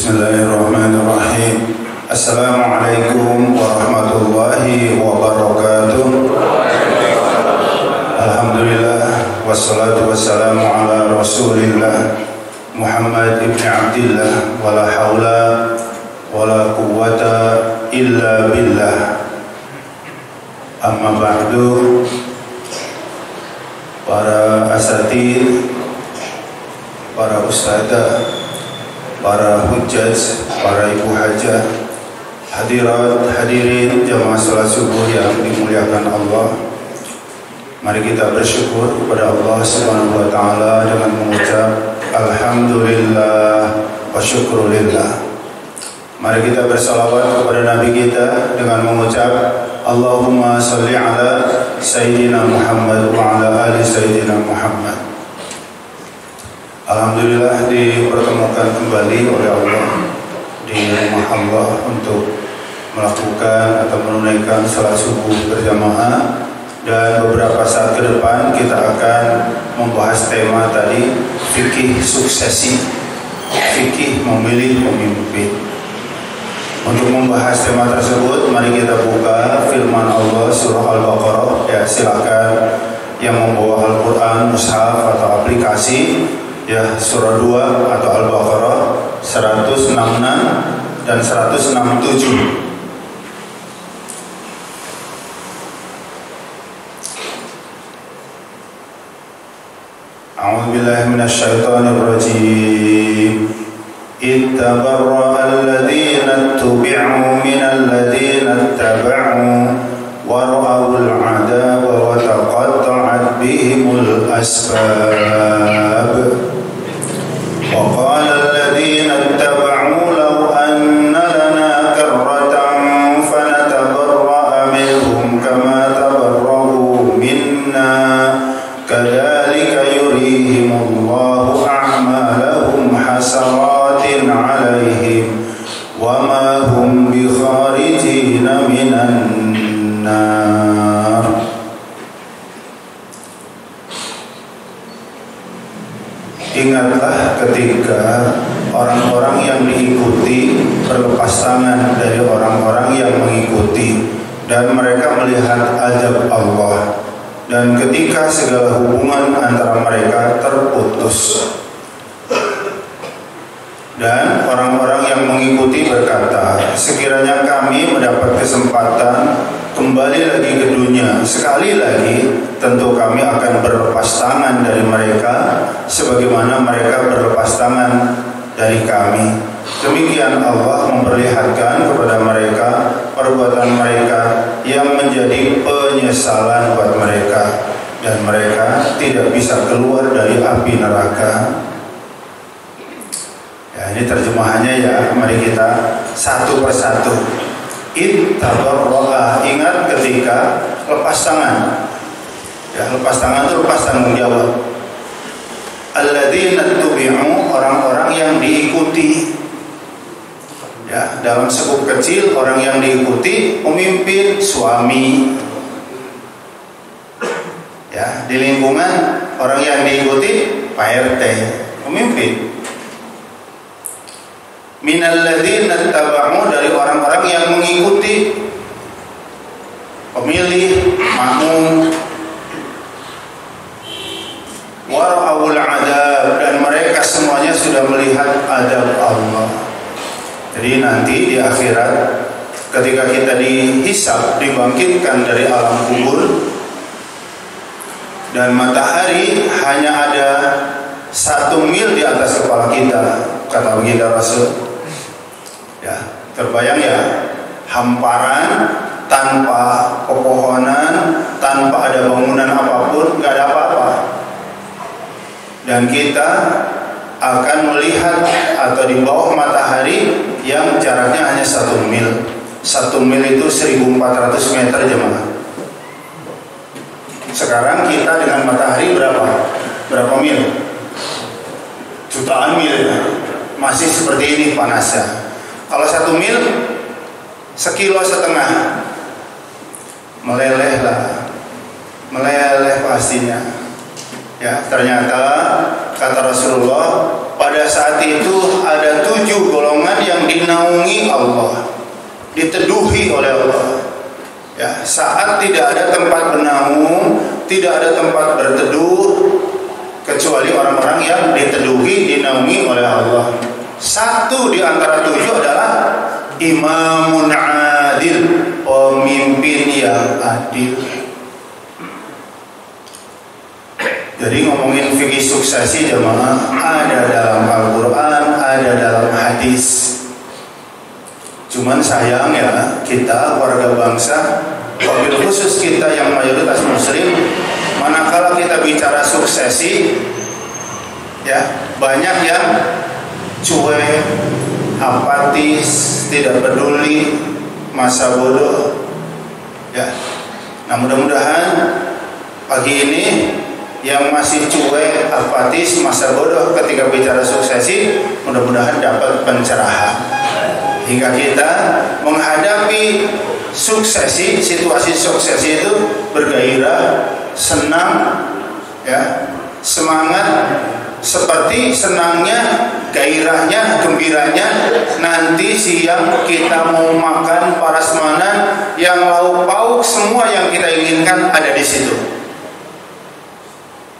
Bismillahirrahmanirrahim. Assalamualaikum warahmatullahi wabarakatuh. Alhamdulillah wassalatu wassalamu ala Rasulillah Muhammad ibn Abdillah wala haula wala quwwata illa billah. Amma ba'du. Para asatidz, para ustadzah, para hujjaj, para ibu hajah, hadirat hadirin jamaah salat subuh yang dimuliakan Allah. Mari kita bersyukur kepada Allah Subhanahu wa taala dengan mengucap alhamdulillah wa syukrulillah. Mari kita bersalawat kepada Nabi kita dengan mengucap Allahumma salli ala Sayyidina Muhammad wa ala ali Sayyidina Muhammad. Alhamdulillah dipertemukan kembali oleh Allah di rumah Allah untuk melakukan atau menunaikan salat subuh berjamaah, dan beberapa saat ke depan kita akan membahas tema tadi, fikih suksesi, fikih memilih pemimpin. Untuk membahas tema tersebut, mari kita buka firman Allah surah Al-Baqarah. Ya, silakan yang membawa Al-Quran, mushaf atau aplikasi, ya, surah 2 atau Al-Baqarah 166 dan 167. A'udzu billahi minasyaitonir rajim. Ittabarra'a alladziina ittubi'u minal ladziina ittaba'u wa ra'awul 'adaaba wa taqatta'at bihimul asbaab. وقال الذين اتبعوا لو أن لنا كرة فنتبرأ منهم كما تبرأوا منا كذلك يريهم الله أعمالهم حسرات عليهم وما هم بخارجين من النار. Ingatlah ketika orang-orang yang diikuti berlepas tangan dari orang-orang yang mengikuti, dan mereka melihat azab Allah, dan ketika segala hubungan antara mereka terputus. Dan orang-orang yang mengikuti berkata, sekiranya kami mendapat kesempatan kembali lagi ke dunia sekali lagi, tentu kami akan berlepas tangan dari mereka sebagaimana mereka berlepas tangan dari kami. Demikian Allah memperlihatkan kepada mereka perbuatan mereka yang menjadi penyesalan buat mereka, dan mereka tidak bisa keluar dari api neraka. Ya, ini terjemahannya ya, mari kita satu persatu. Ittabarra'a, ingat ketika lepas tangan. Ya, lepas tangan itu lepas tanggung jawab. Alladziina ittubi'u, orang-orang yang diikuti. Ya, dalam skup kecil orang yang diikuti pemimpin, suami. Ya, di lingkungan orang yang diikuti Pak RT, pemimpin. Minal ladzina ittaba'u, dari orang-orang yang mengikuti, pemilih, makmum. Wara'awul 'adzab, dan mereka semuanya sudah melihat azab Allah. Jadi nanti di akhirat ketika kita dihisab, dibangkitkan dari alam kubur, dan matahari hanya ada 1 mil di atas kepala kita, kata baginda Rasul. Ya, terbayang ya, hamparan tanpa pepohonan, tanpa ada bangunan apapun, nggak ada apa-apa. Dan kita akan melihat atau di bawah matahari yang jaraknya hanya 1 mil. 1 mil itu 1400 meter jemaah. Sekarang kita dengan matahari berapa? Berapa mil? Jutaan mil ya. Masih seperti ini panasnya. Kalau 1 mil 1,5 kilo, meleleh lah, meleleh pastinya. Ya, ternyata kata Rasulullah pada saat itu ada 7 golongan tidak ada tempat berteduh kecuali orang-orang yang diteduhi, dinaungi oleh Allah. Satu di antara 7 adalah imamun adil, pemimpin yang adil. Jadi ngomongin fikih suksesi jamaah, ada dalam Al-Quran, ada dalam hadis. Cuman sayang ya, kita warga bangsa, wabil khusus kita yang mayoritas muslim, manakala kita bicara suksesi, ya banyak yang cuek, apatis, tidak peduli, masa bodoh. Ya, nah mudah-mudahan pagi ini yang masih cuek, apatis, masa bodoh ketika bicara suksesi, mudah-mudahan dapat pencerahan hingga kita menghadapi suksesi, situasi suksesi itu bergairah, senang, ya, semangat, seperti senangnya, gairahnya, gembiranya nanti siang kita mau makan prasmanan yang lauk pauk semua yang kita inginkan ada di situ.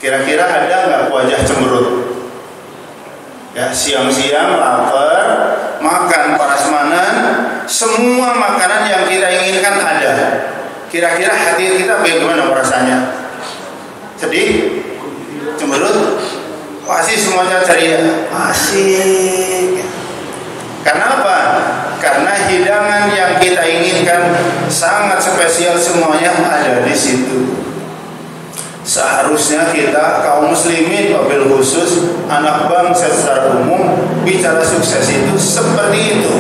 Kira-kira ada nggak wajah cemberut? Ya, siang-siang lapar, makan prasmanan, semua makanan yang kita inginkan ada. Kira-kira hati kita bagaimana rasanya? Sedih? Cemberut? Pasti semuanya ceria. Asik. Karena apa? Karena hidangan yang kita inginkan sangat spesial, semuanya ada di situ. Seharusnya kita kaum muslimin, wabil khusus anak bangsa secara umum, bicara sukses itu seperti itu.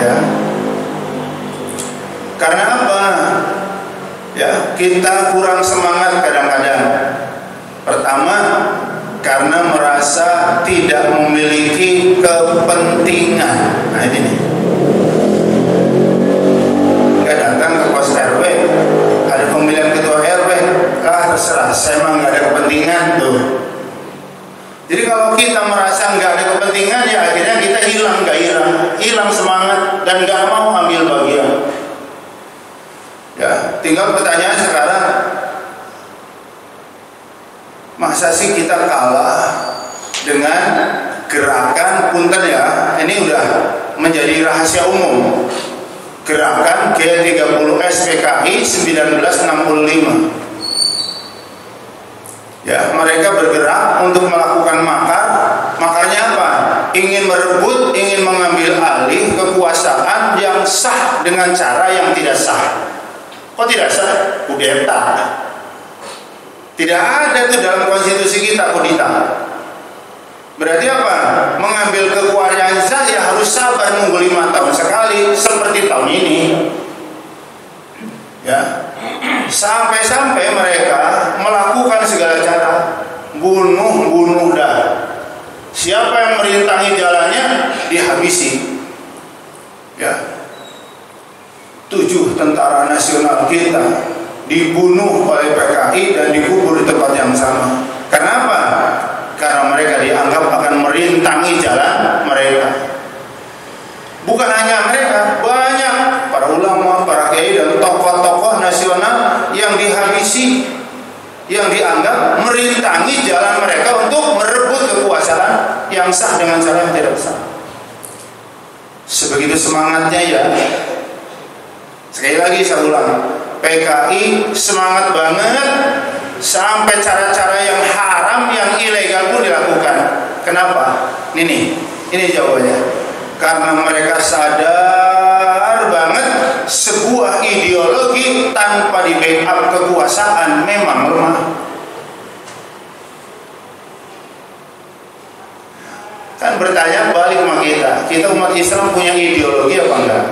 Ya. Karena apa? Ya, kita kurang semangat kadang-kadang. Pertama, karena merasa tidak memiliki kepentingan. Nah ini nih. Nggak datang ke pos RW, ada pemilihan ketua RW, terserah, saya emang nggak ada kepentingan tuh. Jadi kalau kita merasa nggak ada kepentingan, ya akhirnya kita hilang gairah, hilang semangat, dan nggak mau ambil bagian. Ya, tinggal pertanyaan sekarang, masa sih kita kalah dengan gerakan punten ya, ini udah menjadi rahasia umum, gerakan G30S PKI 1965. Ya, mereka bergerak untuk melakukan makar. Makarnya apa? Ingin merebut, ingin mengambil alih kekuasaan yang sah dengan cara yang tidak sah. Kok tidak sah? Kudeta. Tidak ada itu dalam konstitusi kita kudeta. Berarti apa? Mengambil kekuasaan sah ya harus sabar nunggu 5 tahun sekali, seperti tahun ini. Ya. Sampai-sampai mereka melakukan segala cara, bunuh dah. Siapa yang merintangi jalannya dihabisi. Ya. 7 tentara nasional kita dibunuh oleh PKI dan dikubur di tempat yang sama. Kenapa? Karena mereka dianggap akan merintangi jalan mereka. Bukan hanya mereka, banyak para ulama, para kiai dan tokoh-tokoh nasional yang dihabisi, yang dianggap merintangi jalan mereka untuk merebut kekuasaan yang sah dengan cara yang tidak sah. Sebegitu semangatnya ya. Sekali lagi saya ulang, PKI semangat banget sampai cara-cara yang haram, yang ilegal pun dilakukan. Kenapa? Ini jawabannya. Karena mereka sadar banget sebuah ideologi tanpa di backup kekuasaan memang lemah. Kan bertanya balik sama kita umat Islam punya ideologi apa enggak?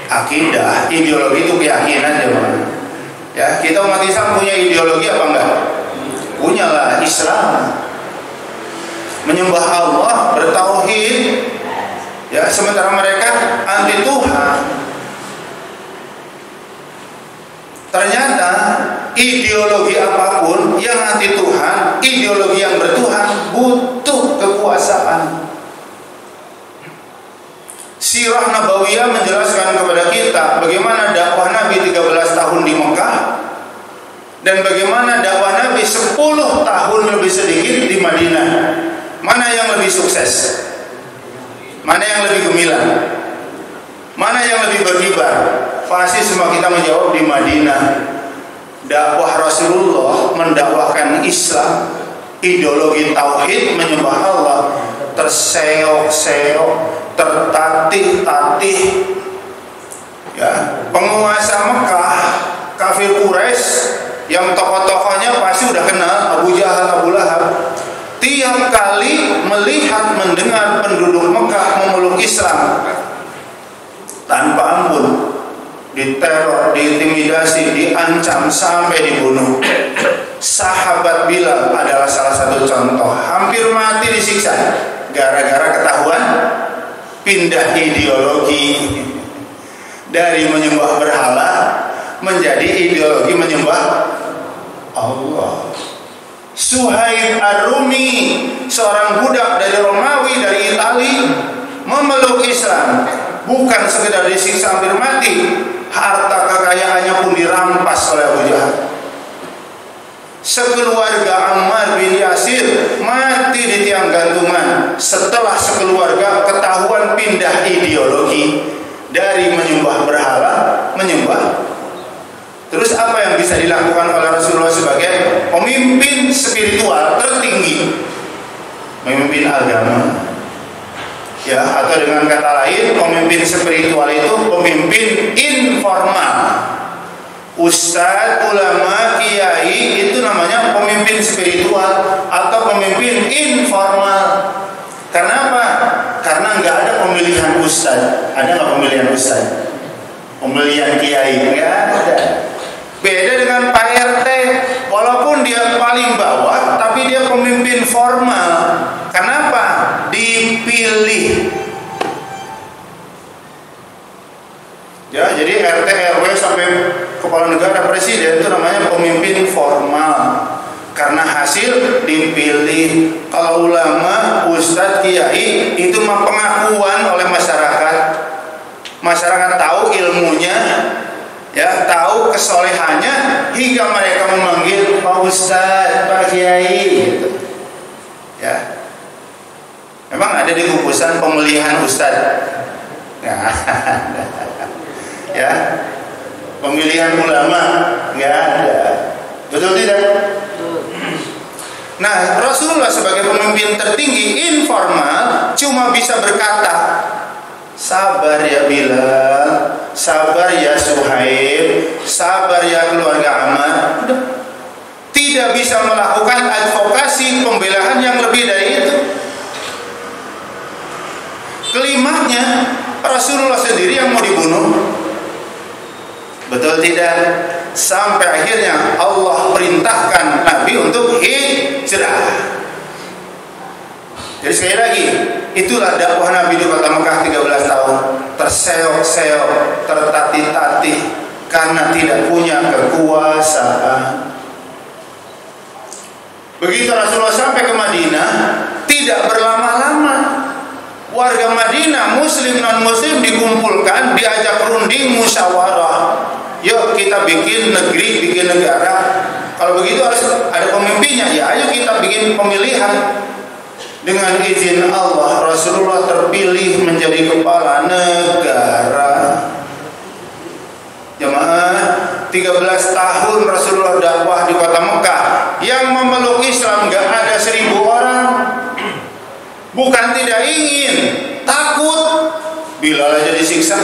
Akidah, ideologi itu keyakinan ya bang. Ya, kita umat Islam punya ideologi apa enggak? Punyalah, Islam. Menyembah Allah, bertauhid. Ya, sementara mereka anti Tuhan. Ternyata ideologi apapun yang anti Tuhan, ideologi yang bertuhan butuh kekuasaan. Sirah Nabawiyah menjelaskan kepada kita bagaimana dakwah Nabi 13 tahun di Mekah tahun lebih sedikit di Madinah. Mana yang lebih sukses? Mana yang lebih gemilang? Mana yang lebih berkibar? Pasti semua kita menjawab di Madinah. Dakwah Rasulullah mendakwahkan Islam, ideologi tauhid, menyembah Allah, terseok-seok, tertatih-tatih. Ya, penguasa Mekah, kafir Quraisy yang tokoh-tokohnya pasti udah kenal, Abu Jahal, Abu Lahab. Tiap kali melihat, mendengar penduduk Mekah memeluk Islam, tanpa ampun, diteror, diintimidasi, diancam sampai dibunuh. Sahabat Bilal adalah salah satu contoh, hampir mati disiksa gara-gara ketahuan pindah ideologi dari menyembah berhala menjadi ideologi menyembah Allah. Suhaib Ar-Rumi, seorang budak dari Romawi, dari Itali, memeluk Islam. Bukan sekedar disiksa hampir mati, harta kekayaannya pun dirampas oleh Abu Jahal. Sekeluarga Ammar bin Yasir mati di tiang gantungan setelah sekeluarga ketahuan pindah ideologi dari menyembah berhala menyembah. Terus apa yang bisa dilakukan oleh Rasulullah sebagai pemimpin spiritual tertinggi, pemimpin agama? Ya, atau dengan kata lain, pemimpin spiritual itu pemimpin informal. Ustadz, ulama, kiai itu namanya pemimpin spiritual atau pemimpin informal. Karena apa? Karena nggak ada pemilihan ustadz. Ada nggak pemilihan ustadz? Pemilihan kiai? Nggak ada. Beda dengan Pak RT, walaupun dia paling bawah, tapi dia pemimpin formal. Kenapa? Dipilih. Ya, jadi RT, RW sampai kepala negara, presiden itu namanya pemimpin formal. Karena hasil dipilih. Kalau ulama, ustadz, kiai itu mah pengakuan oleh masyarakat. Masyarakat tahu ilmunya, ya, tahu kesolehannya, hingga mereka memanggil Pak Ustadz, Pak Kiai gitu. Ya. Memang ada di kubusan pemilihan Ustadz. Ya. Pemilihan ulama nggak ada. Betul tidak? Nah, Rasulullah sebagai pemimpin tertinggi informal cuma bisa berkata, sabar ya Bilal, sabar ya Suhaib, sabar ya keluarga Ammar. Tidak bisa melakukan advokasi pembelaan yang lebih dari itu. Kelimanya Rasulullah sendiri yang mau dibunuh. Betul tidak? Sampai akhirnya Allah perintahkan Nabi untuk hijrah. Jadi sekali lagi, itulah dakwah Nabi di kota Mekah 13 tahun. Terseok-seok, tertatih-tatih, karena tidak punya kekuasaan. Begitu Rasulullah sampai ke Madinah, tidak berlama-lama. Warga Madinah, muslim non-muslim dikumpulkan, diajak runding musyawarah. Yuk kita bikin negeri, bikin negara. Kalau begitu harus ada pemimpinnya. Ya ayo kita bikin pemilihan. Dengan izin Allah, Rasulullah terpilih menjadi kepala negara. Jemaah, 13 tahun Rasulullah dakwah di kota Mekah. Yang memeluk Islam gak ada 1000 orang. Bukan tidak ingin, takut. Bilal aja disiksa,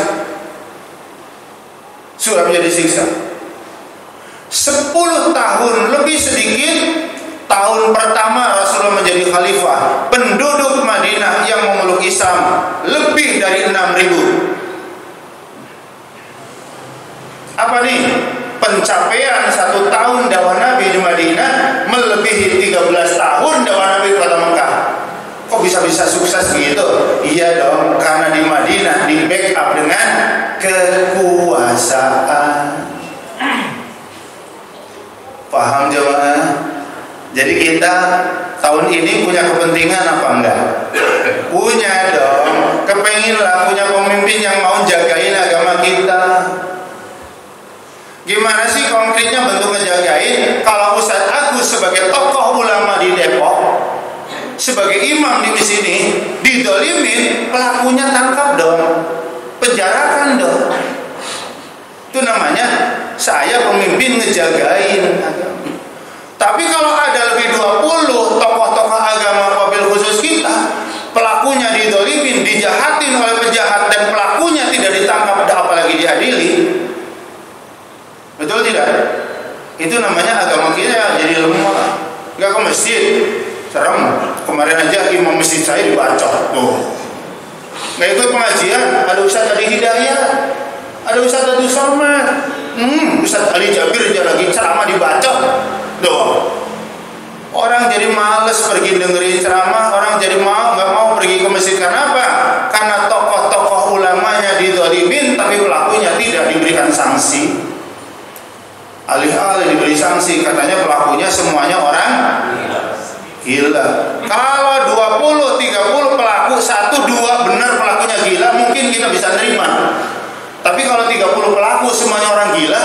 Suhaib aja disiksa. 10 tahun lebih sedikit, tahun pertama Rasulullah menjadi khalifah, penduduk Madinah yang memeluk Islam lebih dari 6.000. Apa nih? Pencapaian 1 tahun dakwah Nabi di Madinah melebihi 13 tahun dakwah Nabi di kota Mekah. Kok bisa-bisa sukses begitu? Iya dong, karena di Madinah di backup dengan kekuasaan. Paham jemaah? Jadi kita tahun ini punya kepentingan apa enggak? Punya dong. Kepenginlah punya pemimpin yang mau jagain agama kita. Gimana sih konkretnya bentuk ngejagain? Kalau Ustadz Agus sebagai tokoh ulama di Depok, sebagai imam di sini, didolimin, pelakunya tangkap dong, penjarakan dong. Itu namanya saya pemimpin ngejagain agama. Tapi kalau ada lebih 20 tokoh-tokoh agama wabil khusus kita, pelakunya didolimin, dijahatin oleh penjahat, dan pelakunya tidak ditangkap, apalagi diadili, betul tidak? Itu namanya agama kita jadi lemah. Nggak ke masjid, serem. Kemarin aja imam masjid saya dibacok tuh. Nggak ikut pengajian, ada Ustaz Ali Hidayat, ada Ustaz Abdul Somad, Ustaz Ali Jabir aja lagi ceramah dibacok tuh. Orang jadi males pergi dengerin ceramah, orang jadi nggak mau pergi ke masjid. Karena apa? Karena tokoh-tokoh ulamanya didolimin, tapi pelakunya tidak diberikan sanksi. Alih-alih diberi sanksi, katanya pelakunya semuanya orang gila. Kalau 20, 30 pelaku, 1, 2 benar pelakunya gila, mungkin kita bisa nerima. Tapi kalau 30 pelaku semuanya orang gila,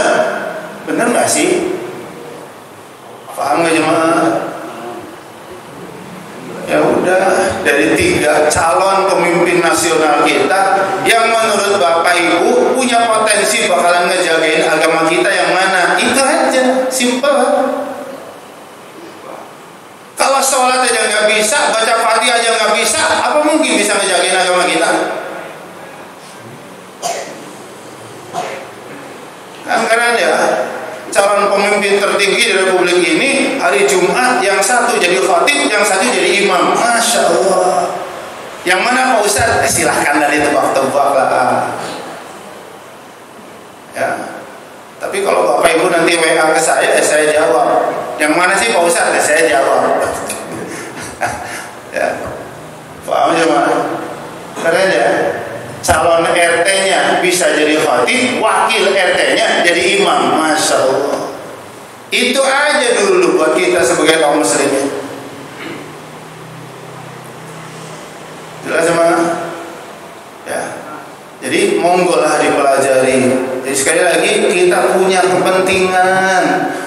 benar nggak sih? Paham nggak jemaah? Ya udah, dari 3 calon pemimpin nasional kita yang menurut Bapak Ibu punya potensi bakalan ngejagain agama kita, yang mana? Itu aja, simple. Kalau sholat aja nggak bisa, baca Fatihah aja nggak bisa, apa mungkin bisa ngejagain agama kita? Kan keren ya. Calon pemimpin tertinggi di Republik ini hari Jumat, yang satu jadi khatib, yang satu jadi imam. Masya Allah. Yang mana Pak Ustaz? Silahkan dari tebak-tebak lah. Ya. Tapi kalau Bapak Ibu nanti WA ke saya jawab. Yang mana sih Pak Ustaz? Saya jawab. Ya. Paham jemaah? Keren ya. Calon RT-nya bisa jadi khatib, wakil RT-nya jadi imam. Masya Allah. Itu aja dulu buat kita sebagai kaum muslimin. Jelas sama? Ya. Jadi monggo lah dipelajari. Jadi sekali lagi kita punya kepentingan,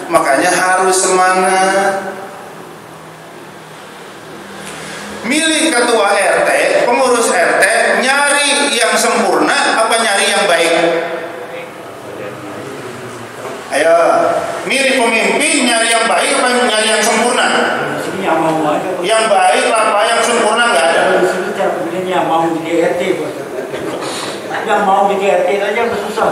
makanya harus semangat. Milih ketua RT, pengurus RT, nyari yang sempurna apa nyari yang baik? Ayo, milih pemimpin, nyari yang baik apa nyari yang sempurna? Yang baik apa, yang sempurna nggak ada. Yang mau jadi RT, yang mau jadi RT aja udah susah.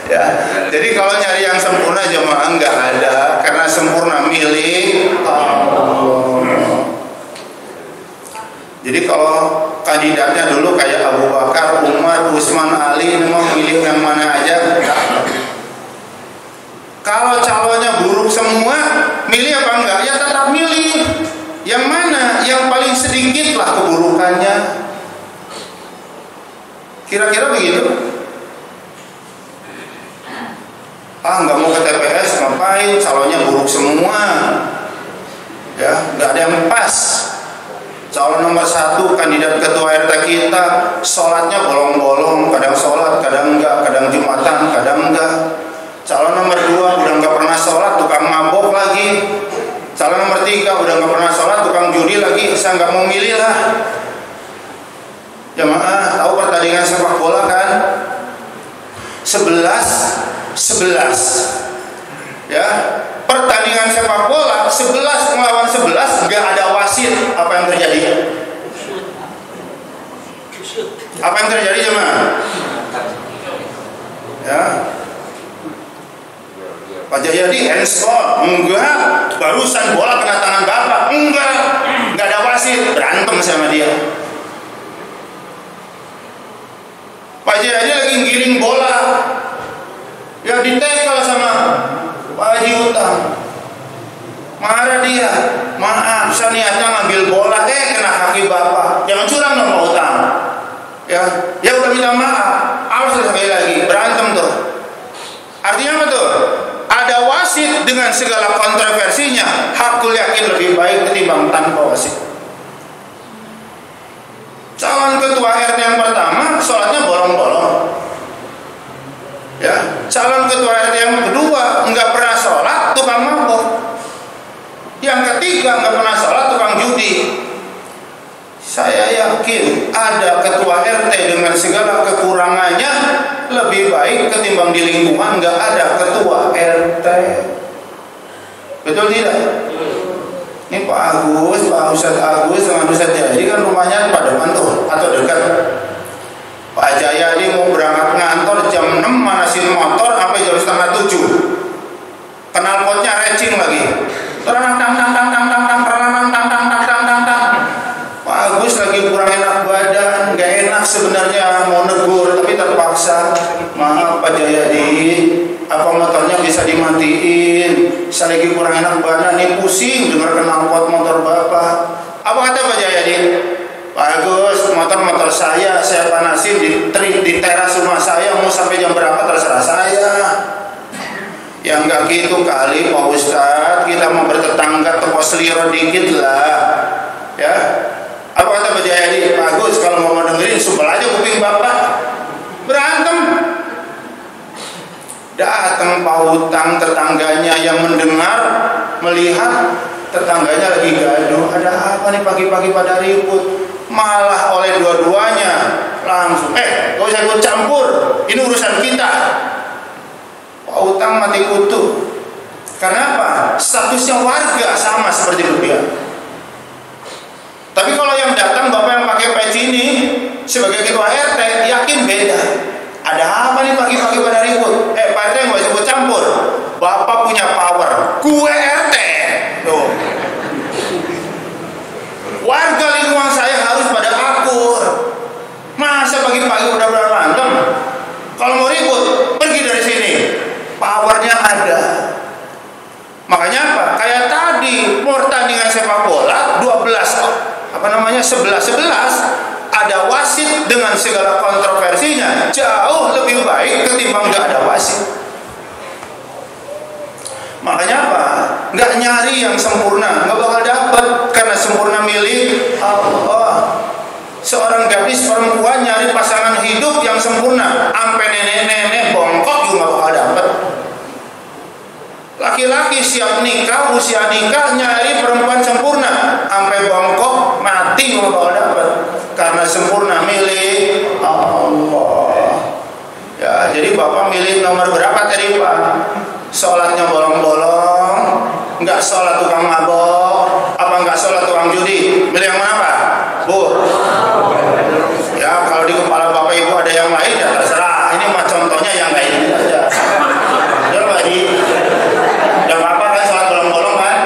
Ya, jadi kalau nyari yang sempurna jemaah nggak ada, karena sempurna milik Allah. Jadi kalau kandidatnya dulu kayak Abu Bakar, Umar, Utsman, Ali, mau milih yang mana aja? Kalau calonnya buruk semua, milih apa enggak? Ya tetap milih. Yang mana? Yang paling sedikit lah keburukannya. Kira-kira begitu. Nggak mau ke TPS, ngapain? Calonnya buruk semua. Ya, nggak ada yang pas. Calon nomor 1 kandidat ketua RT kita, sholatnya bolong-bolong, kadang sholat, kadang enggak, kadang Jumatan, kadang enggak. Calon nomor 2 udah nggak pernah sholat, tukang mabok lagi. Calon nomor 3 udah nggak pernah sholat, tukang judi lagi. Saya nggak mau milih lah. Jamaah, tahu pertandingan sepak bola kan? 11 ya, pertandingan sepak bola 11 melawan 11, nggak ada wasit. Apa yang terjadi? Apa yang terjadi jemaah? Ya, Pak Jayadi handsport, enggak. Barusan bola kena tangan bapak, enggak ada wasit, berantem sama dia. Pak Jayadi lagi ngiring bola, ya ditekel sama Pak Haji Utang. Marah dia, maaf saya niatnya ngambil bola, kena kaki bapak. Jangan curang dong Pak Utang. Ya udah minta maaf. Awas sekali lagi, berantem tuh. Artinya apa tuh? Ada wasit dengan segala kontroversinya, hakul yakin lebih baik ketimbang tanpa wasit. Calon ketua RT yang pertama sholatnya bolong-bolong. Ya, calon ketua RT yang kedua nggak pernah sholat, ketiga nggak pernah sholat, tukang judi. Saya yakin ada ketua RT dengan segala kekurangannya lebih baik ketimbang di lingkungan nggak ada ketua RT. Betul tidak? Ini Pak Agus, Pak Ustadz Agus dengan Ustadz Jayadi kan rumahnya pada depan tuh atau dekat. Pak Jayadi mau berangkat ngantor jam 6 manasin motor sampai jam setengah 7. Knalpotnya recing lagi. Pak Agus lagi kurang enak badan, nggak enak sebenarnya mau negur tapi terpaksa. Maaf Pak Jayadi, apa motornya bisa dimatiin? Saya lagi kurang enak badan, nih pusing dengar knalpot motor bapak. Apa kata Pak Jayadi? Pak Agus, motor saya panasin di teras rumah saya, mau sampai jam berapa terserah saya. Ya enggak gitu kali Pak Ustadz, kita mau bertetangga toko seliro dikit lah. Ya. Apa kata Pak Jayadi? Pak Agus, kalau mau dengerin sumpel aja kuping bapak. Berantem. Datang Pak Utang, tetangganya yang mendengar, melihat tetangganya lagi gaduh. Ada apa nih pagi-pagi pada ribut? Malah oleh dua-duanya langsung, gak usah ikut campur, ini urusan kita. Pak Utang mati kutu. Karena apa? Statusnya warga sama seperti beliau. Tapi kalau yang datang bapak yang pakai peci ini sebagai ketua RT, yakin beda. Ada apa nih pagi-pagi pada ribut? Pak RT gak usah ikut campur. Bapak punya power, gue RT. Tuh. Warga lingkungan saya harus pada akur. Masa pagi-pagi udah berantem? Kalau mau ribut, pergi dari sini. Powernya ada. Makanya apa? Kayak tadi pertandingan sepak bola 11-11 ada wasit dengan segala kontroversinya, jauh lebih baik ketimbang nggak ada wasit. Makanya apa? Nggak nyari yang sempurna, nggak bakal dapat, karena sempurna milik Allah. Seorang gadis perempuan nyari pasangan hidup yang sempurna, sampai nenek-nenek bongkok juga nggak bakal dapat. Laki-laki siap nikah, usia nikah, nyari perempuan sempurna, sampai bongkok mati nggak bakal dapat, karena sempurna milik Allah. Ya, jadi bapak milih nomor berapa tadi Pak? Sholatnya bolong-bolong, nggak sholat tukang mabok, apa nggak sholat tukang judi? Milih yang mana Pak? Bu? Ya kalau di kepala bapak ibu ada yang lain ya terserah. Ini mah contohnya yang kayak ini aja. Ya Pak Haji, udah apa kan sholat bolong-bolong kan?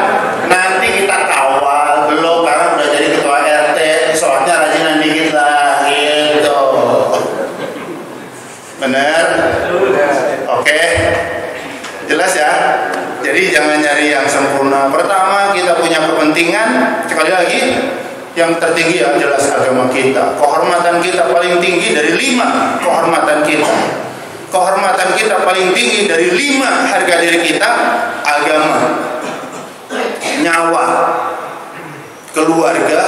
Nanti kita kawal belum, karena udah jadi ketua RT, sholatnya rajinan dikit lah, gitu. Bener? Oke. Jelas ya. Jadi jangan nyari yang sempurna. Pertama, kita punya kepentingan. Sekali lagi, yang tertinggi yang jelas agama kita. Kehormatan kita paling tinggi dari 5 kehormatan kita. Kehormatan kita paling tinggi dari 5 harga diri kita, agama, nyawa, keluarga,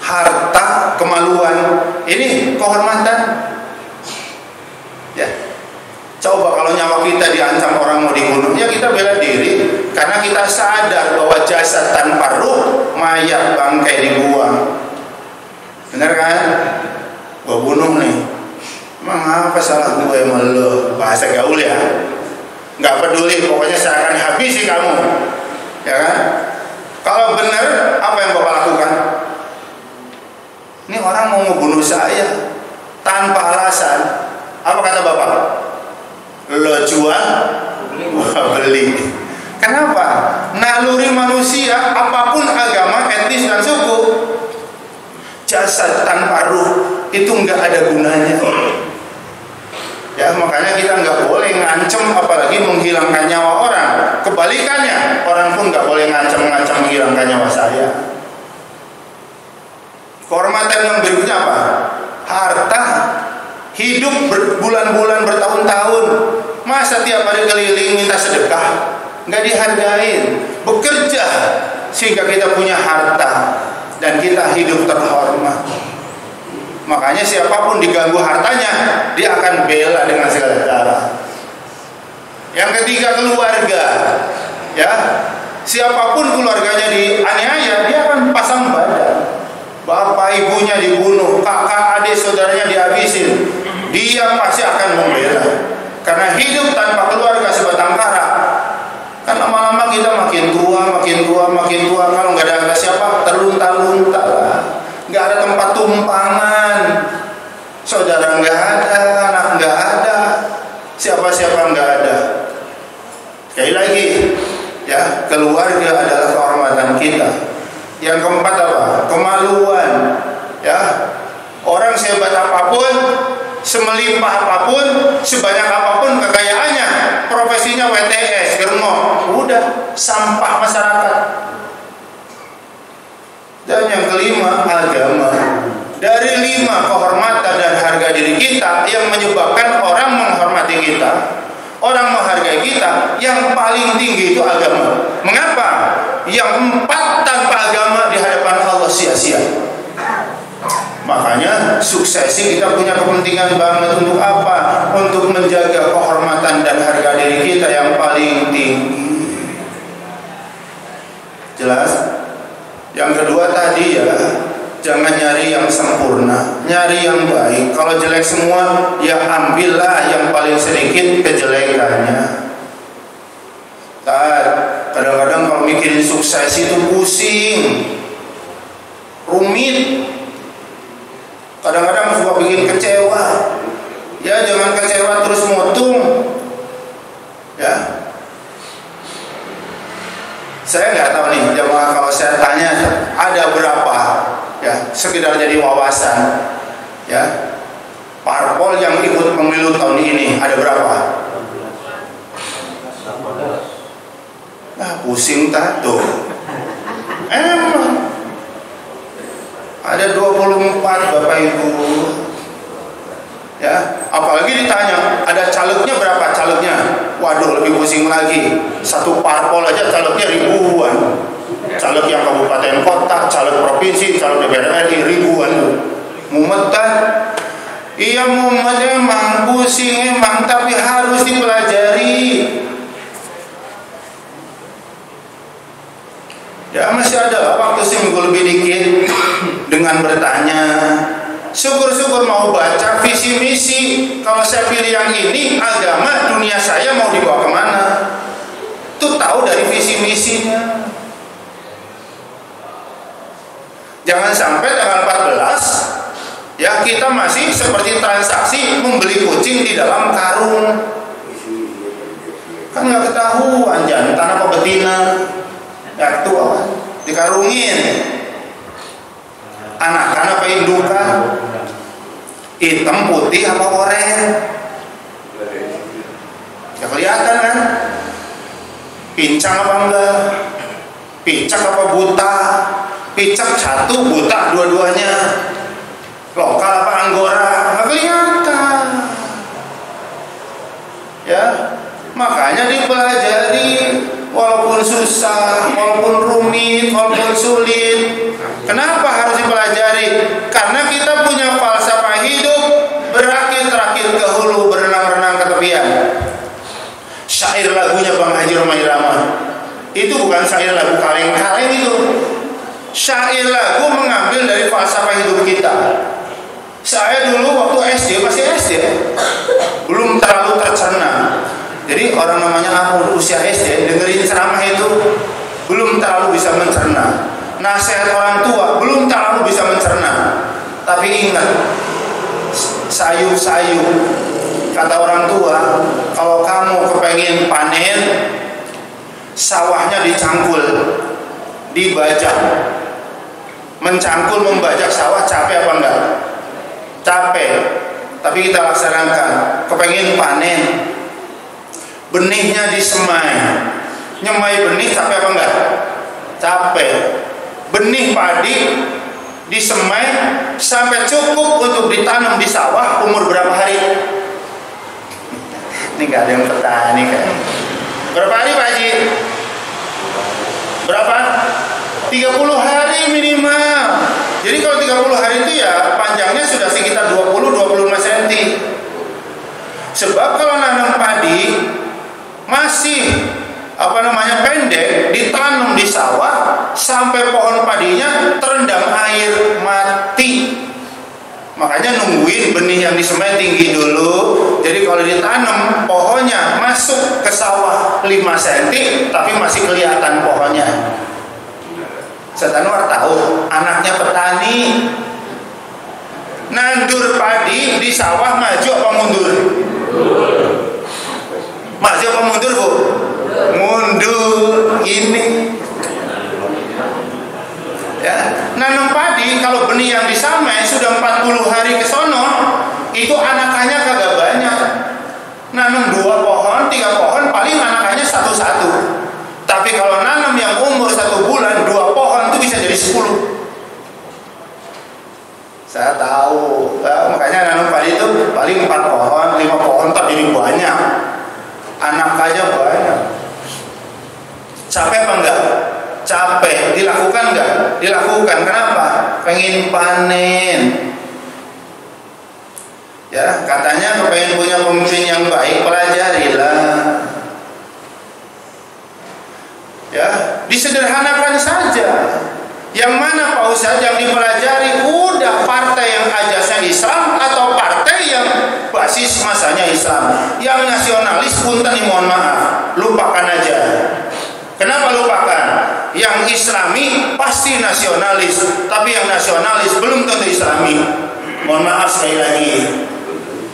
harta, kemaluan. Ini kehormatan. Ya. Coba kalau nyawa kita diancam orang mau dibunuh, ya kita bela diri, karena kita sadar bahwa jasad tanpa ruh, mayat bangkai dibuang. Benar kan? Gua bunuh nih. Emang apa salah gue sama lo? Bahasa gaul ya. Nggak peduli, pokoknya saya akan habisi kamu. Ya kan? Kalau benar, apa yang bapak lakukan? Ini orang mau ngebunuh saya tanpa alasan. Apa kata bapak? Lo jual, gua beli. Kenapa? Naluri manusia, apapun agama, etnis dan suku, jasad tanpa ruh itu nggak ada gunanya. Ya makanya kita nggak boleh ngancem, apalagi menghilangkan nyawa orang. Kebalikannya, orang pun nggak boleh ngancem-ngancem menghilangkan nyawa saya. Kehormatan yang berikutnya apa? Harta. Hidup berbulan-bulan, bertahun-tahun, masa tiap hari keliling minta sedekah? Nggak dihargain. Bekerja sehingga kita punya harta dan kita hidup terhormat. Makanya siapapun diganggu hartanya, dia akan bela dengan segala cara. Yang ketiga, keluarga. Ya, Siapapun keluarganya dianiaya, dia akan pasang badan. Bapak ibunya dibunuh, kakak adik saudaranya dihabisin, dia pasti akan membela. Karena hidup tanpa keluarga sebatang kara, kan lama-lama kita makin tua. Kalau nggak ada siapa, terlunta-lunta lah. Nggak ada tempat tumpangan, saudara nggak ada, anak nggak ada, siapa-siapa nggak ada. Sekali lagi, ya, keluarga adalah kehormatan kita. Yang keempat apa? Kemaluan. Ya, orang sehebat apapun, semelimpah apapun, sebanyak apapun kekayaannya, profesinya WTS, germo, udah sampah masyarakat. Dan yang kelima, agama. Dari 5 kehormatan dan harga diri kita yang menyebabkan orang menghormati kita, orang menghargai kita, yang paling tinggi itu agama. Mengapa? Yang 4 tanpa agama di hadapan Allah sia-sia. Makanya suksesi kita punya kepentingan banget untuk apa? Untuk menjaga kehormatan dan harga diri kita yang paling tinggi. Jelas? Yang kedua tadi ya, jangan nyari yang sempurna, nyari yang baik. Kalau jelek semua, ya ambillah yang paling sedikit kejelekannya. Kadang-kadang kalau mikirin sukses itu pusing, rumit. Kadang-kadang suka bikin kecewa. Ya jangan kecewa terus motung. Ya. Saya nggak tahu nih, jemaah, kalau saya tanya ada berapa, ya sekedar jadi wawasan, ya parpol yang ikut pemilu tahun ini ada berapa? Nah pusing tato. Emang ada 24 Bapak Ibu. Ya, apalagi ditanya ada calegnya berapa calegnya? Waduh, lebih pusing lagi. Satu parpol aja calegnya ribuan. Caleg yang kabupaten kota, caleg provinsi, caleg DPR RI ribuan. Mumet kan? Iya mumet emang, pusing emang, tapi harus dipelajari. Ya masih ada waktu seminggu lebih dikit dengan bertanya. Syukur-syukur mau baca visi misi. Kalau saya pilih yang ini, agama dunia saya mau dibawa kemana? Itu tahu dari visi misinya. Jangan sampai tanggal 14 ya kita masih seperti transaksi membeli kucing di dalam karung. Kan nggak ketahuan jantan apa betina. Ya tua dikarungin. Anakan apa indukan? Hitam, putih, apa oranye? Ya kelihatan kan? Pincang apa enggak? Picak apa buta? Picak satu, buta dua-duanya. Lokal apa anggora? Nggak kelihatan. Ya, makanya dipelajari. Walaupun susah, walaupun rumit, walaupun sulit. Kenapa harus dipelajari? Karena kita punya falsafah hidup, berakit-rakit ke hulu, berenang-renang ke tepian. Syair lagunya Bang Haji Romai Rama itu bukan syair lagu kaleng-kaleng itu. Syair lagu mengambil dari falsafah hidup kita. Saya dulu waktu SD, masih SD, belum terlalu tercerna. Jadi orang namanya aku usia SD dengerin ceramah itu belum terlalu bisa mencerna. Nasihat orang tua belum terlalu bisa mencerna. Tapi ingat, sayup-sayup kata orang tua, kalau kamu kepengen panen, sawahnya dicangkul, dibajak. Mencangkul, membajak sawah capek apa enggak? Capek. Tapi kita laksanakan. Kepengen panen, benihnya disemai, nyemai benih capek apa enggak? Capek. Benih padi disemai sampai cukup untuk ditanam di sawah umur berapa hari? Ini enggak ada yang petani kan? Berapa hari Pak Haji? Berapa? 30 hari minimal. Jadi kalau 30 hari itu ya panjangnya sudah sekitar 20-25 cm. Sebab kalau nanam padi masih pendek, ditanam sampai pohon padinya terendam air mati. Makanya nungguin benih yang disemai tinggi dulu. Jadi kalau ditanam pohonnya masuk ke sawah 5 cm tapi masih kelihatan pohonnya. Ustaz Anwar tahu anaknya petani, nandur padi di sawah maju apa mundur? Maju apa mundur, Bu? Mundur. Ini ya, nanam padi kalau benih yang disamai sudah 40 hari ke sono, itu anakannya kagak banyak. Nanam 2 pohon, 3 pohon, paling anakannya 1-1. Tapi kalau nanam yang umur 1 bulan, 2 pohon itu bisa jadi 10. Saya tahu, makanya nanam padi itu paling 4 pohon, 5 pohon, tapi jadi banyak. Anak aja banyak. Capek apa enggak? Capek. Dilakukan enggak? Dilakukan. Kenapa? Pengen panen. Ya, katanya kepengen punya pemimpin yang baik, pelajarilah. Ya, disederhanakan saja. Yang mana Pak Ustadz yang dipelajari udah partai yang ajasnya Islam atau partai yang basis masanya Islam? Yang nasionalis punten mohon maaf, lupakan aja. Kenapa lupakan? Yang Islami pasti nasionalis, tapi yang nasionalis belum tentu Islami. Mohon maaf sekali lagi.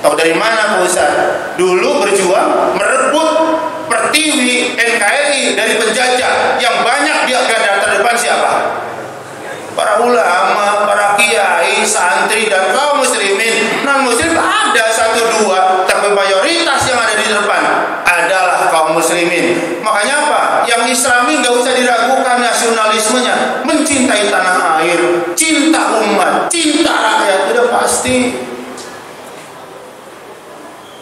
Tahu dari mana Pak Ustadz? Dulu berjuang merebut Pertiwi NKRI dari penjajah. Yang banyak di garda terdepan siapa? Para ulama, para kiai, santri, dan kaum muslimin. Non muslim ada 1-2, tapi mayoritas yang ada di depan adalah kaum muslimin. Makanya apa? Yang Islami nggak usah diragukan nasionalismenya, mencintai tanah air, cinta umat, cinta rakyat, udah pasti.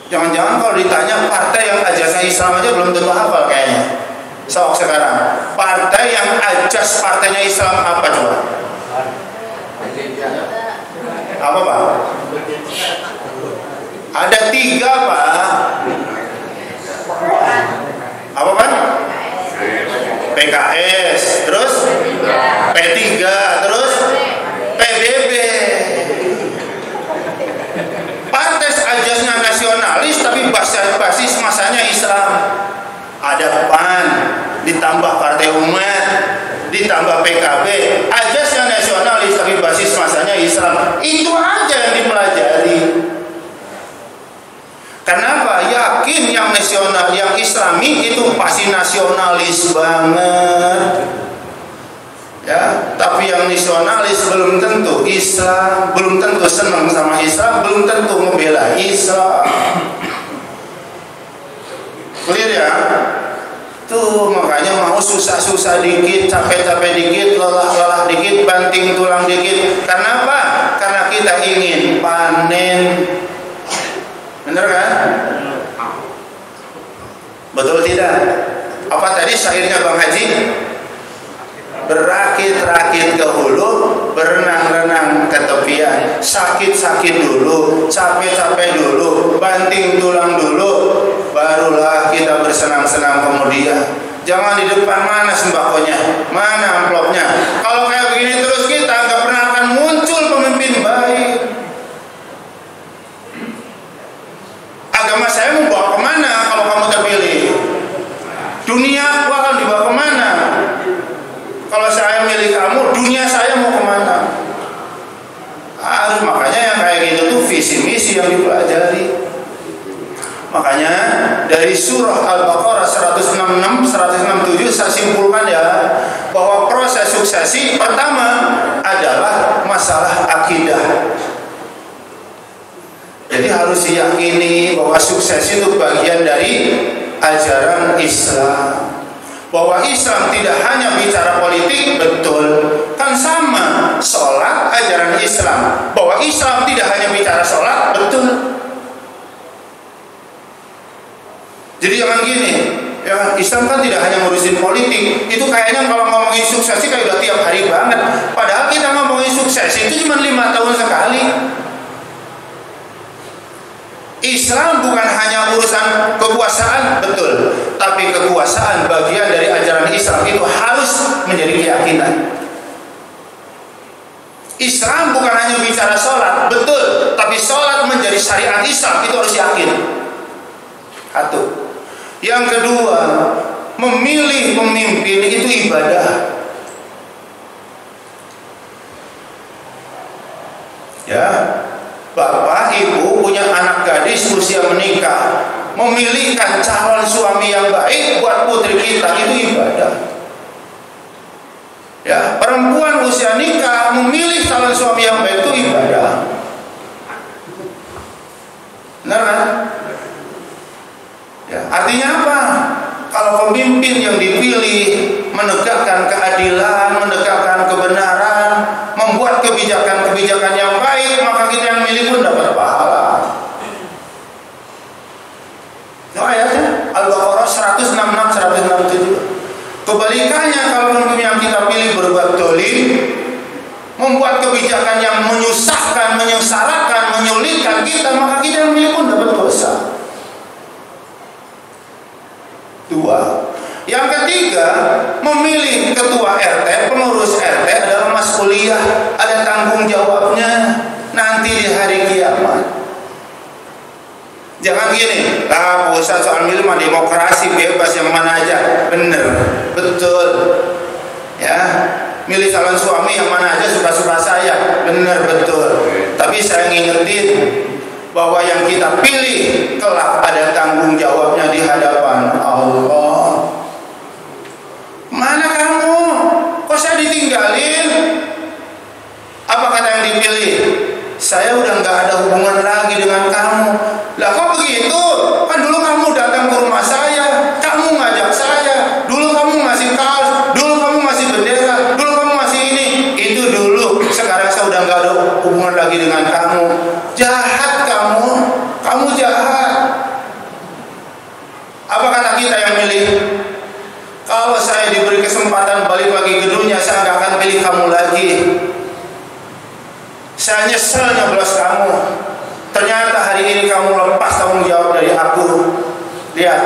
Jangan-jangan kalau ditanya partai yang ajasnya Islam aja belum tentu hafal kayaknya. Sok sekarang, partai yang ajas partainya Islam apa coba? Apa Pak? Ada 3 Pak. Apa Pak? PKS, terus P3, terus PBB. Partai ajasnya nasionalis tapi basis masanya Islam. Ada PAN, ditambah Partai Umat, ditambah PKB, ajasnya nasionalis tapi basis masanya Islam. Itu aja yang dipelajari. Kenapa? Yakin yang nasional, yang Islami itu pasti nasionalis banget. Ya, tapi yang nasionalis belum tentu Islam, belum tentu senang sama Islam, belum tentu membela Islam. Clear ya? Tuh makanya mau susah-susah dikit, capek-capek dikit, lelah-lelah dikit, banting tulang dikit. Karena apa? Karena kita ingin panen. Bener kan? Betul tidak? Apa tadi syairnya Bang Haji? Berakit-rakit ke hulu, berenang-renang ke tepian. Sakit-sakit dulu, capek-capek dulu, banting tulang dulu, barulah kita bersenang-senang kemudian. Jangan di depan, mana sembakonya, mana amplopnya. Kalau kayak begini terus kita nggak pernah akan muncul pemimpin baik. Agama saya mau bawa kemana kalau kamu terpilih? Dunia aku akan dibawa kemana? Kalau saya milih kamu, dunia saya mau kemana? Makanya yang kayak gitu tuh visi misi yang dipelajari. Makanya dari surah Al-Baqarah 166, 167 saya simpulkan ya bahwa proses suksesi pertama adalah masalah akidah. Jadi harus diyakini bahwa sukses itu bagian dari ajaran Islam. Bahwa Islam tidak hanya bicara politik, betul, kan sama. Sholat ajaran Islam. Bahwa Islam tidak hanya bicara sholat, betul. Jadi jangan gini, ya Islam kan tidak hanya ngurusin politik. Itu kayaknya kalau ngomongin sukses kayak udah tiap hari banget. Padahal kita ngomongin sukses itu cuma 5 tahun sekali. Islam bukan hanya urusan kekuasaan, betul, tapi kekuasaan bagian dari ajaran Islam itu harus menjadi keyakinan. Islam bukan hanya bicara sholat, betul, tapi sholat menjadi syariat Islam, itu harus yakin. Satu. Yang kedua, memilih pemimpin itu ibadah. Ya, bapak ibu punya anak gadis usia menikah, memilihkan calon suami yang baik buat putri kita itu ibadah. Ya, perempuan usia nikah memilih calon suami yang baik itu ibadah. Benar kan? Ya, artinya apa? Kalau pemimpin yang dipilih menegakkan keadilan, menegakkan kebenaran, membuat kebijakan-kebijakan yang baik, maka kita yang milih pun dapat pahala. Nah, ayatnya Al-Baqarah 166, 167. Kebalikannya, kalau pemimpin yang kita pilih berbuat dolim, membuat kebijakan yang menyusahkan, menyengsarakan, menyulitkan kita, maka kita yang milih pun dapat dosa. Dua. Yang ketiga, memilih ketua RT, pengurus RT adalah mas'uliyah, ada tanggung jawabnya nanti di hari kiamat. Jangan gini, Pak Ustaz soal milih mah demokrasi bebas yang mana aja. Bener, betul. Ya, milih calon suami yang mana aja suka-suka saya. Bener, betul. Tapi saya ngingetin bahwa yang kita pilih kelak ada tanggung jawabnya di hadapan Allah. Mana kamu? Kok saya ditinggalin? Apa kata yang dipilih? Saya udah nggak ada hubungan lagi dengan kamu. Lah kok begitu? Kan dulu kamu datang ke rumah saya, kamu ngajak saya, dulu kamu ngasih kaos, dulu kamu ngasih bendera, dulu kamu ngasih ini. Itu dulu. Sekarang saya udah nggak ada hubungan lagi dengan kamu. Jahat kamu. Kamu jahat. Apa kata kita yang milih? Kalau saya diberi kesempatan balik lagi ke dunia, saya nggak akan pilih kamu lagi. Saya nyesel nyoblos kamu. Ternyata hari ini kamu lepas tanggung jawab dari aku. Lihat,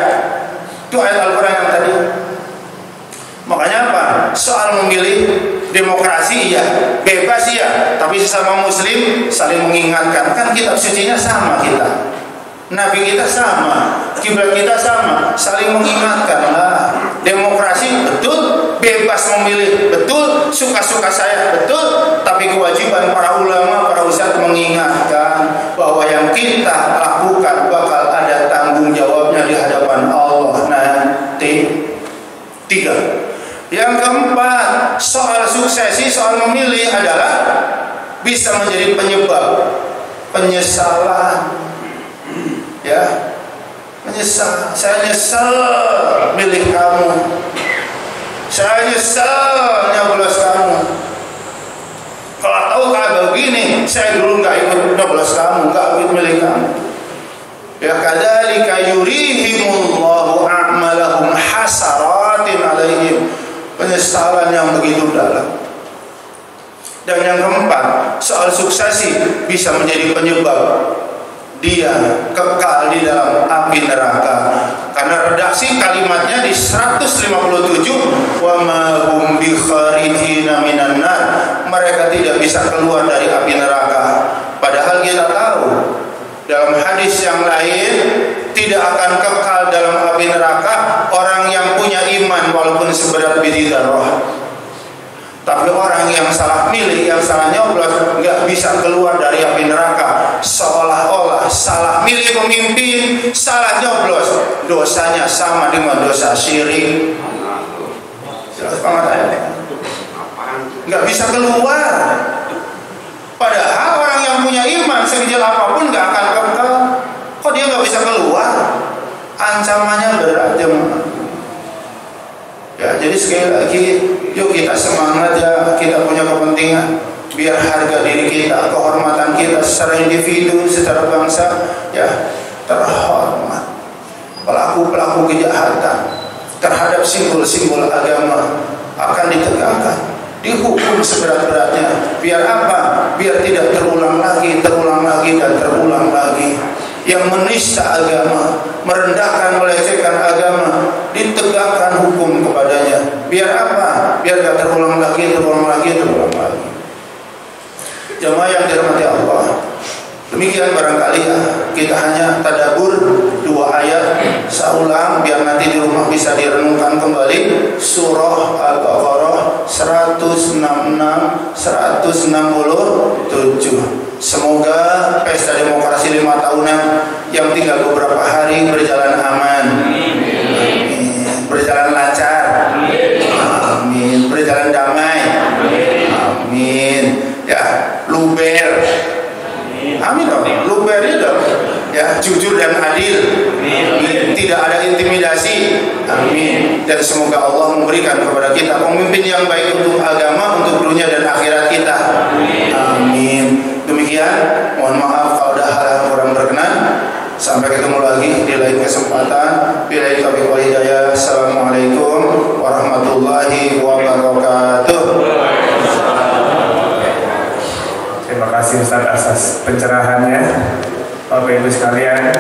itu ayat Al-Quran yang tadi. Makanya apa? Soal memilih demokrasi iya, bebas iya, tapi sesama muslim saling mengingatkan. Kan kitab sucinya sama kita, Nabi kita sama, kiblat kita sama, saling mengingatkan lah. Demokrasi betul, bebas memilih betul, suka-suka saya betul, tapi kewajiban para ulama, para ustadz mengingatkan bahwa yang kita lakukan bakal ada tanggung jawabnya di hadapan Allah nanti. Tiga. Yang keempat, soal suksesi, soal memilih adalah bisa menjadi penyebab penyesalan. Ya, menyesal. Saya nyesel milih kamu. Saya nyesel nyoblos kamu. Kalau tahu kayak begini, saya dulu nggak ikut nyoblos kamu, nggak ikut milih kamu. Ya kadzalika yurihimullahu a'malahum hasaratin alaihim. Penyesalan yang begitu dalam. Dan yang keempat, soal suksesi bisa menjadi penyebab dia kekal di dalam api neraka. Karena redaksi kalimatnya di 157, wa ma hum bi kharijina minan nar. Mereka tidak bisa keluar dari api neraka. Padahal kita tahu dalam hadis yang lain tidak akan kekal dalam api neraka orang yang punya iman walaupun seberat biji dzarrah. Tapi orang yang salah milih, yang salah nyoblos, nggak bisa keluar dari api neraka. Seolah-olah salah milih pemimpin, salah nyoblos, dosanya sama dengan dosa syirik. Jelas banget ayatnya. Nggak bisa keluar. Padahal orang yang punya iman sekecil apapun nggak akan kekal. Kok dia nggak bisa keluar? Ancamannya berat jemaah. Ya, jadi sekali lagi, yuk kita semangat ya, kita punya kepentingan biar harga diri kita, kehormatan kita secara individu, secara bangsa ya terhormat. Pelaku-pelaku kejahatan terhadap simbol-simbol agama akan ditegakkan, dihukum seberat-beratnya. Biar apa? Biar tidak terulang lagi, dan terulang lagi. Yang menista agama, merendahkan, melecehkan agama, ditegakkan hukum kepadanya. Biar apa? Biar gak terulang lagi. Jamaah yang dirahmati Allah, demikian barangkali kita hanya tadabbur 2 ayat saulang biar nanti di rumah bisa direnungkan kembali. Surah Al-Baqarah 166 167. Semoga pesta demokrasi 5 tahunan yang tinggal beberapa hari berjalan aman. Amin. Berjalan lancar. Amin. Berjalan damai. Amin. Ya, luber. Amin dong. Luber itu ya, jujur dan adil. Amin. Tidak ada intimidasi. Amin. Dan semoga Allah memberikan kepada kita pemimpin yang baik untuk agama, untuk dunia dan akhirat kita. Amin. Demikian, mohon maaf kalau ada hal yang kurang berkenan. Sampai ketemu lagi di lain kesempatan. Billahi taufiq wal hidayah. Assalamualaikum warahmatullahi wabarakatuh. Terima kasih Ustaz atas pencerahannya. Bapak Ibu sekalian,